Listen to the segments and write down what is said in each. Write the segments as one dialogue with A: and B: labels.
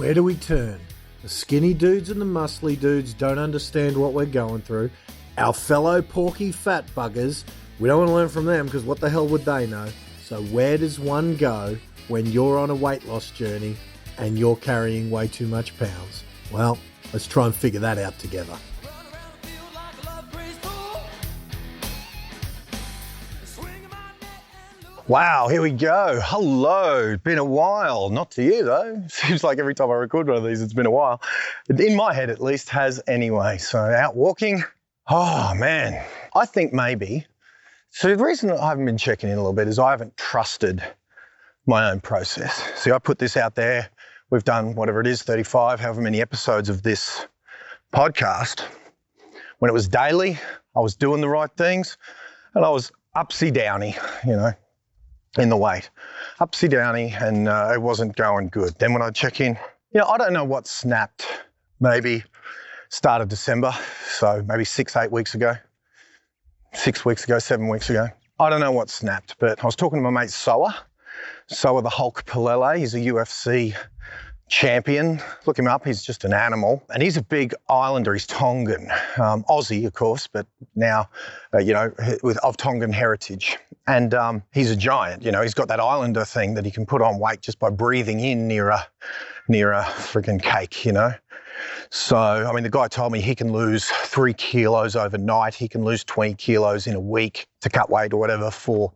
A: Where do we turn? The skinny dudes and the muscly dudes don't understand what we're going through. Our fellow porky fat buggers, we don't want to learn from them because what the hell would they know? So where does one go when you're on a weight loss journey and you're carrying way too much pounds? Well, let's try and figure that out together.
B: Wow, here we go. Hello. Been a while. Not to you, though. Seems like every time I record one of these, it's been a while. In my head, at least, has anyway. So out walking. Oh, man. I think maybe. So the reason I haven't been checking in a little bit is I haven't trusted my own process. See, I put this out there. We've done whatever it is, 35, however many episodes of this podcast. When it was daily, I was doing the right things and I was upsy-downy, in the weight, upsy-downy, and it wasn't going good. Then when I check in, I don't know what snapped, maybe start of December, so maybe 6 weeks ago, 7 weeks ago. I don't know what snapped, but I was talking to my mate Soa the Hulk Palelei. He's a UFC champion. Look him up, he's just an animal. And he's a big islander, he's Tongan, Aussie, of course, but now, of Tongan heritage. And he's a giant, he's got that islander thing that he can put on weight just by breathing in near a freaking cake, So, the guy told me he can lose 3 kilos overnight. He can lose 20 kilos in a week to cut weight or whatever for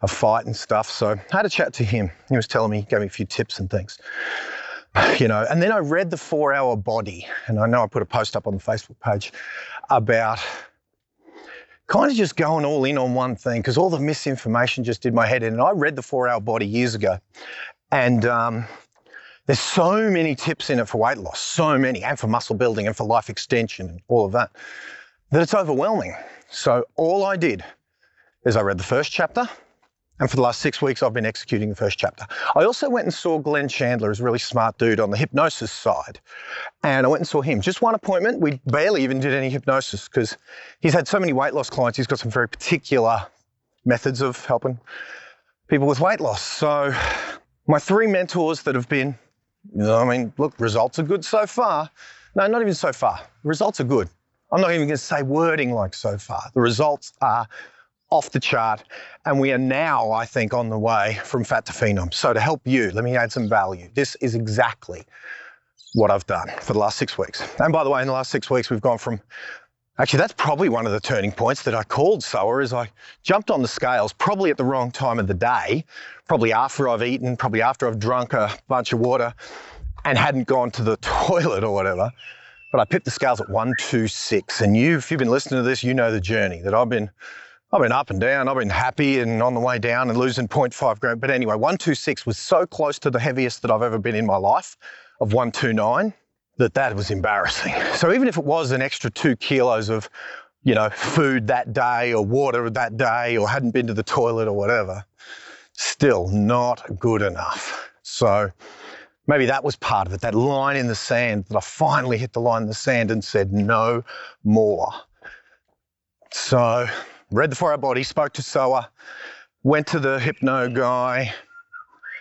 B: a fight and stuff. So I had a chat to him. He was telling me, gave me a few tips and things. And then I read the 4-Hour Body, and I know I put a post up on the Facebook page about kind of just going all in on one thing because all the misinformation just did my head in. And I read the 4-Hour Body years ago, and there's so many tips in it for weight loss, so many, and for muscle building and for life extension and all of that it's overwhelming. So all I did is I read the first chapter. And for the last 6 weeks, I've been executing the first chapter. I also went and saw Glenn Chandler, who's a really smart dude on the hypnosis side. And I went and saw him. Just one appointment. We barely even did any hypnosis because he's had so many weight loss clients. He's got some very particular methods of helping people with weight loss. So my 3 mentors that have been, look, results are good so far. No, not even so far. Results are good. I'm not even going to say wording like so far. The results are off the chart, and we are now, I think, on the way from fat to phenom. So to help you, let me add some value. This is exactly what I've done for the last 6 weeks. And by the way, in the last 6 weeks, we've gone from, actually, that's probably one of the turning points that I called Soa, is I jumped on the scales probably at the wrong time of the day, probably after I've eaten, probably after I've drunk a bunch of water and hadn't gone to the toilet or whatever. But I picked the scales at 126. And if you've been listening to this, you know the journey that I've been up and down. I've been happy and on the way down and losing 0.5 grams. But anyway, 126 was so close to the heaviest that I've ever been in my life of 129 that was embarrassing. So even if it was an extra 2 kilos of, food that day or water that day or hadn't been to the toilet or whatever, still not good enough. So maybe that was part of it, that line in the sand, that I finally hit the line in the sand and said no more. So read the 4-Hour Body, spoke to Soa, went to the hypno guy,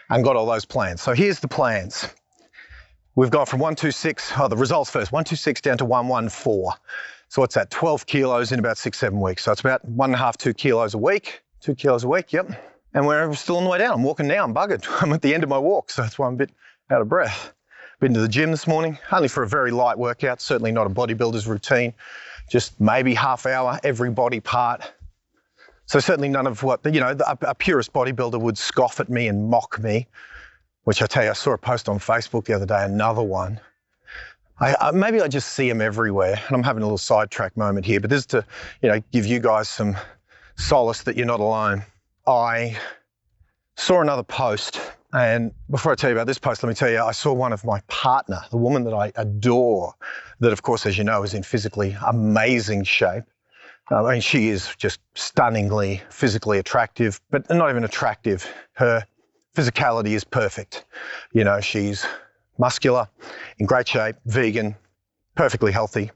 B: and got all those plans. So here's the plans. We've gone from 126, the results first, 126 down to 114. So what's that, 12 kilos in about 6-7 weeks. So it's about 1.5, 2 kilos a week, 2 kilos a week, yep. And we're still on the way down. I'm walking now, I'm buggered. I'm at the end of my walk, so that's why I'm a bit out of breath. Been to the gym this morning, only for a very light workout, certainly not a bodybuilder's routine, just maybe half hour every body part. So certainly none of what, a purist bodybuilder would scoff at me and mock me, which I tell you, I saw a post on Facebook the other day, another one. Maybe I just see them everywhere, and I'm having a little sidetrack moment here, but this is to, give you guys some solace that you're not alone. I saw another post, and before I tell you about this post, let me tell you, I saw one of my partner, the woman that I adore, that of course, as you know, is in physically amazing shape. She is just stunningly physically attractive, but not even attractive. Her physicality is perfect. She's muscular, in great shape, vegan, perfectly healthy.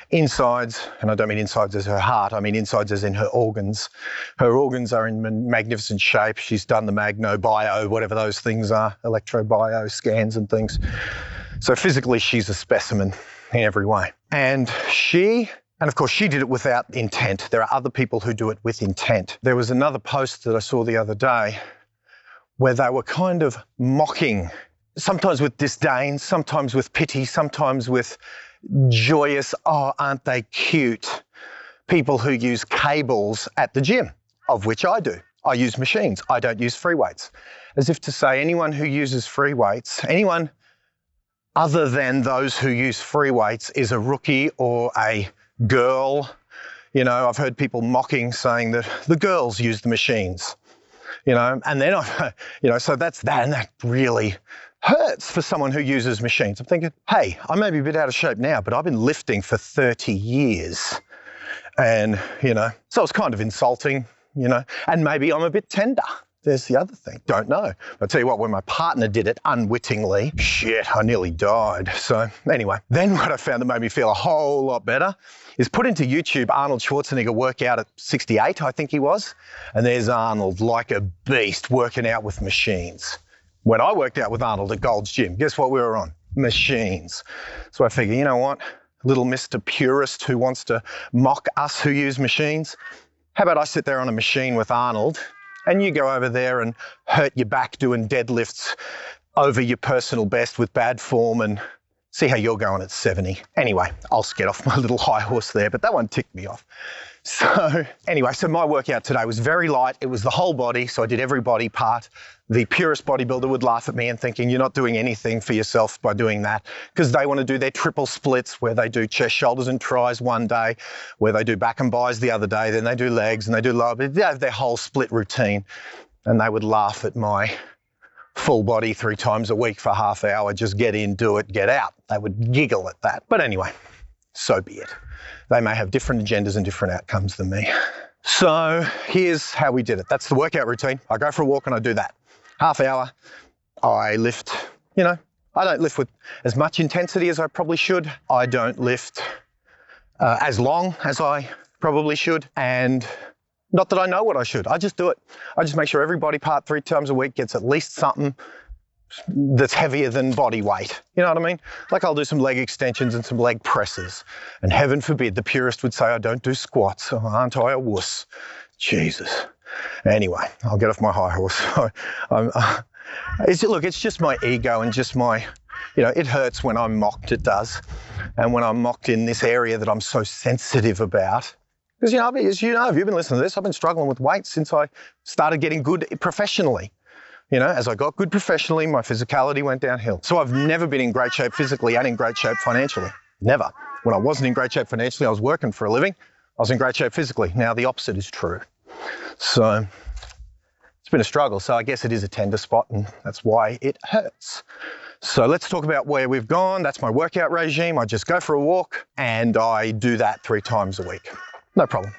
B: Insides, and I don't mean insides as her heart, I mean insides as in her organs. Her organs are in magnificent shape. She's done the magno bio, whatever those things are, electrobio scans and things. So physically, she's a specimen in every way. And of course, she did it without intent. There are other people who do it with intent. There was another post that I saw the other day where they were kind of mocking, sometimes with disdain, sometimes with pity, sometimes with joyous, oh, aren't they cute, people who use cables at the gym, of which I do. I use machines. I don't use free weights. As if to say anyone who uses free weights, anyone other than those who use free weights is a rookie or a girl. You know, I've heard people mocking, saying that the girls use the machines, you know, and then, so that's that, and that really hurts for someone who uses machines. I'm thinking, hey, I may be a bit out of shape now, but I've been lifting for 30 years. And, so it's kind of insulting, and maybe I'm a bit tender. There's the other thing. Don't know. I'll tell you what, when my partner did it unwittingly, shit, I nearly died. So anyway, then what I found that made me feel a whole lot better is put into YouTube Arnold Schwarzenegger workout at 68, I think he was. And there's Arnold like a beast working out with machines. When I worked out with Arnold at Gold's Gym, guess what we were on? Machines. So I figure, you know what? Little Mr. Purist who wants to mock us who use machines. How about I sit there on a machine with Arnold and you go over there and hurt your back doing deadlifts over your personal best with bad form and see how you're going at 70. Anyway, I'll get off my little high horse there, but that one ticked me off. So anyway, so my workout today was very light. It was the whole body, so I did every body part. The purist bodybuilder would laugh at me and thinking, you're not doing anything for yourself by doing that, because they want to do their triple splits where they do chest, shoulders and tris one day, where they do back and bis the other day, then they do legs and they do lower, but they have their whole split routine. And they would laugh at my full body 3 times a week for half hour, just get in, do it, get out. They would giggle at that. But anyway, so be it. They may have different agendas and different outcomes than me. So here's how we did it. That's the workout routine. I go for a walk and I do that. Half hour, I lift, I don't lift with as much intensity as I probably should. I don't lift as long as I probably should. And not that I know what I should, I just do it. I just make sure every body part 3 times a week gets at least something that's heavier than body weight. You know what I mean? Like I'll do some leg extensions and some leg presses. And heaven forbid, the purist would say, I don't do squats. Oh, aren't I a wuss? Jesus. Anyway, I'll get off my high horse. It's just my ego and just my, it hurts when I'm mocked, it does. And when I'm mocked in this area that I'm so sensitive about. Because, as you know, if you've been listening to this, I've been struggling with weight since I started getting good professionally. As I got good professionally, my physicality went downhill. So I've never been in great shape physically and in great shape financially. Never. When I wasn't in great shape financially, I was working for a living. I was in great shape physically. Now the opposite is true. So it's been a struggle. So I guess it is a tender spot and that's why it hurts. So let's talk about where we've gone. That's my workout regime. I just go for a walk and I do that 3 times a week. No problem.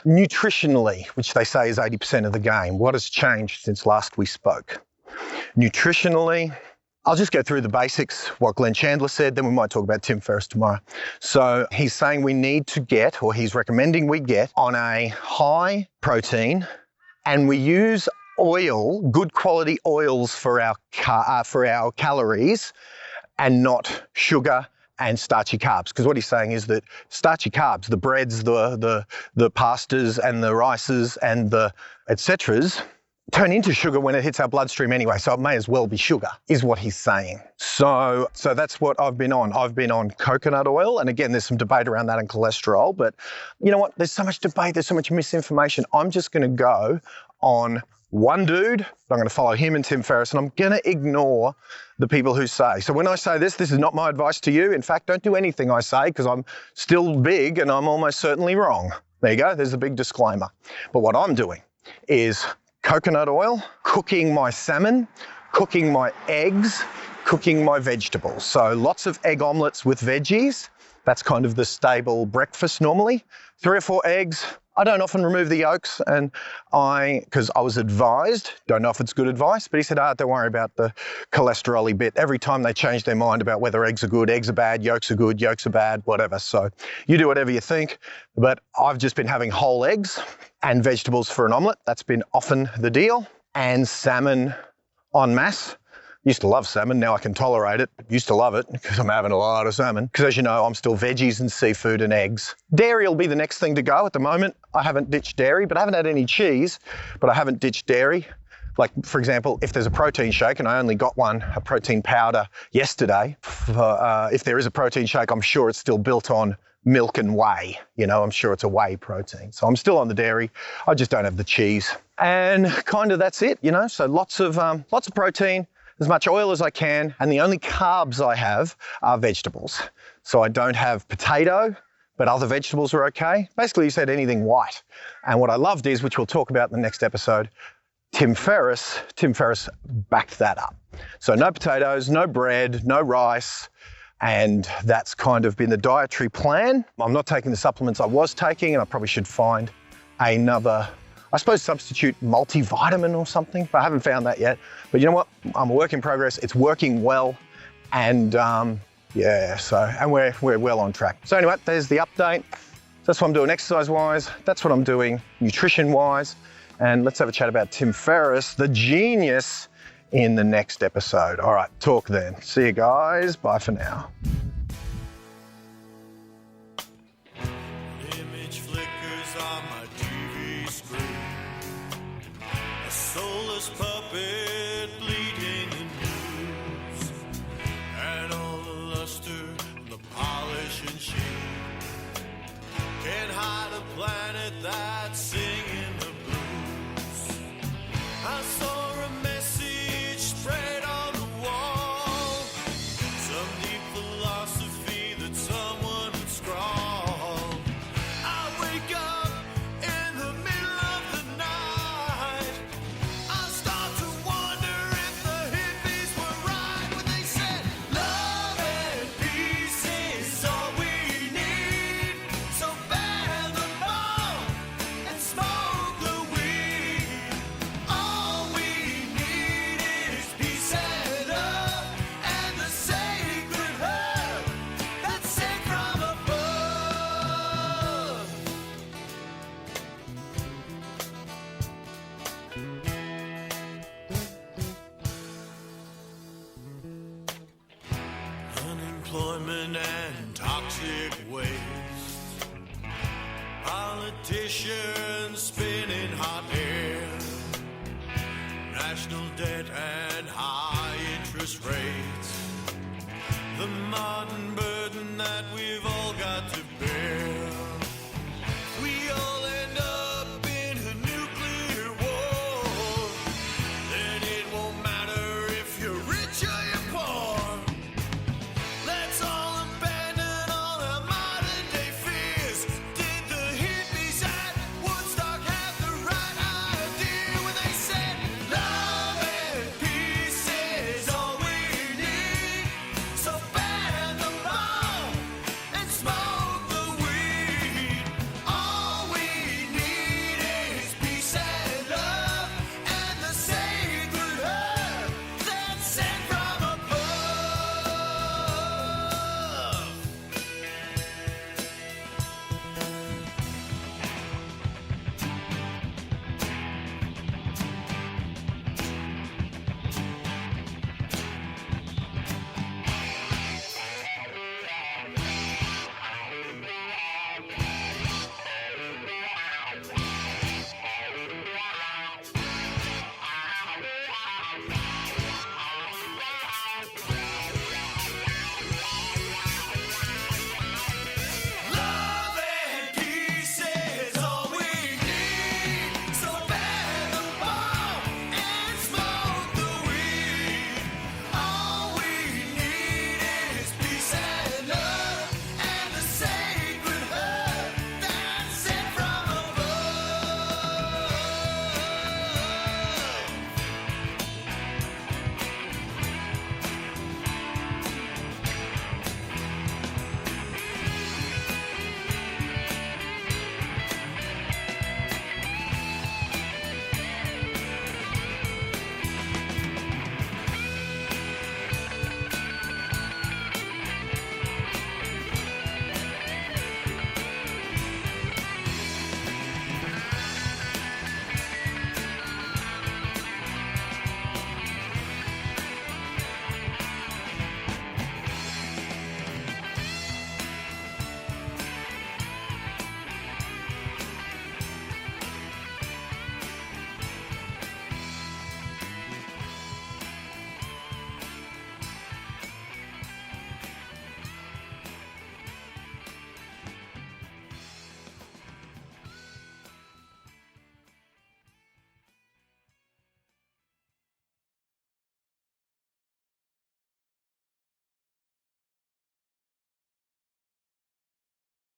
B: Nutritionally, which they say is 80% of the game, what has changed since last we spoke? Nutritionally, I'll just go through the basics, what Glenn Chandler said, then we might talk about Tim Ferriss tomorrow. So he's saying we need to get, or he's recommending we get, on a high protein, and we use oil, good quality oils for our calories, and not sugar and starchy carbs. Because what he's saying is that starchy carbs, the breads, the pastas and the rices and the et ceteras, turn into sugar when it hits our bloodstream anyway, so it may as well be sugar, is what he's saying. So that's what I've been on. I've been on coconut oil, and again, there's some debate around that and cholesterol, but you know what? There's so much debate, there's so much misinformation. I'm just gonna go on one dude, I'm gonna follow him and Tim Ferriss, and I'm gonna ignore the people who say. So when I say this is not my advice to you. In fact, don't do anything I say because I'm still big and I'm almost certainly wrong. There you go, there's a big disclaimer. But what I'm doing is coconut oil, cooking my salmon, cooking my eggs, cooking my vegetables. So lots of egg omelets with veggies. That's kind of the stable breakfast normally. 3 or 4 eggs. I don't often remove the yolks, and because I was advised, don't know if it's good advice, but he said, don't worry about the cholesterol-y bit. Every time they change their mind about whether eggs are good, eggs are bad, yolks are good, yolks are bad, whatever. So you do whatever you think, but I've just been having whole eggs and vegetables for an omelette. That's been often the deal, and salmon en masse. Used to love salmon, now I can tolerate it. Used to love it because I'm having a lot of salmon. Because as you know, I'm still veggies and seafood and eggs. Dairy will be the next thing to go. At the moment, I haven't ditched dairy, but I haven't had any cheese, but I haven't ditched dairy. Like, for example, if there's a protein shake, and I only got a protein powder yesterday, if there is a protein shake, I'm sure it's still built on milk and whey. You know, I'm sure it's a whey protein. So I'm still on the dairy. I just don't have the cheese. And kind of that's it, you know. So lots of protein, as much oil as I can, and the only carbs I have are vegetables. So I don't have potato, but other vegetables are okay. Basically, you said anything white. And what I loved is, which we'll talk about in the next episode, Tim Ferris backed that up. So no potatoes, no bread, no rice, and that's kind of been the dietary plan. I'm not taking the supplements I was taking, and I probably should find another, I suppose, substitute multivitamin or something, but I haven't found that yet. But you know what? I'm a work in progress. It's working well, and yeah, so, and we're well on track. So anyway, there's the update. That's what I'm doing exercise-wise. That's what I'm doing nutrition-wise. And let's have a chat about Tim Ferris, the genius, in the next episode. All right, talk then. See you guys. Bye for now.
C: Image flickers on my TV screen. A soulless puppet bleeding in blues. And all the luster and the polish and sheen can't hide a planet that's singing the blues. I saw a message spread on the wall, some deep philosophy that someone had scrawled. I wake up in the middle of the night. I start to wonder if the hippies were right when they said love and peace is all we need. So ban the bomb and smoke the weed. All we need is peace and love and the sacred herb that's sent from above. Unemployment and toxic waste. Politicians spinning hot air. National debt and high interest rates. The modern